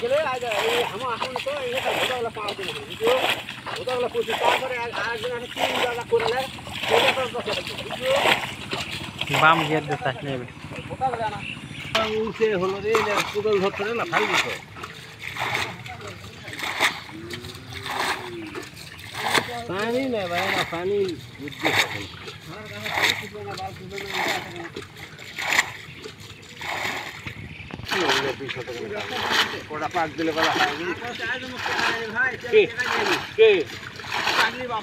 গেলে আমার এখন তো ওটাগুলো পাওয়া যাবে বুঝছো ওটাগুলো প্রচুর তারপরে আরেকজন একটা 3 করে নেয় বাম গিয়ে দিতে নেবে ওটাগুলো না উঠে হলো রে কোদল ধরতে না খাই দিত পানি না ভাই না পানি বুঝতে হবে কোটা পাক দিলে বলা হয় ভাই কে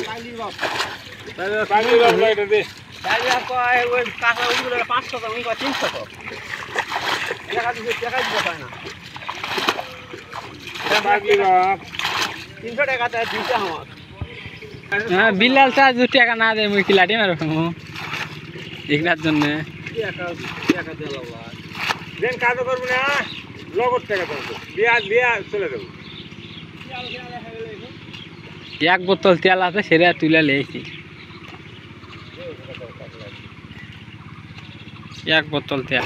পাগলি বাপ এটা দে তাই আর কয় ওই কাঁচা উগুলো 500 টাকা ওই 300 টাকা টাকা দিতে পায় না এটা পাগলি বাপ 300 টাকা তে দিতে আমার হ্যাঁ বিলাল চা 2 টাকা না দেয় মুই কি লাঠি মারো একনার জন্য টাকা দিলাম দেন কাজ করব না লগত টাকা দেব বিয়া চলে দেব এক বোতল তেল আছে সেটা তুলে লেছি এক বোতল তেল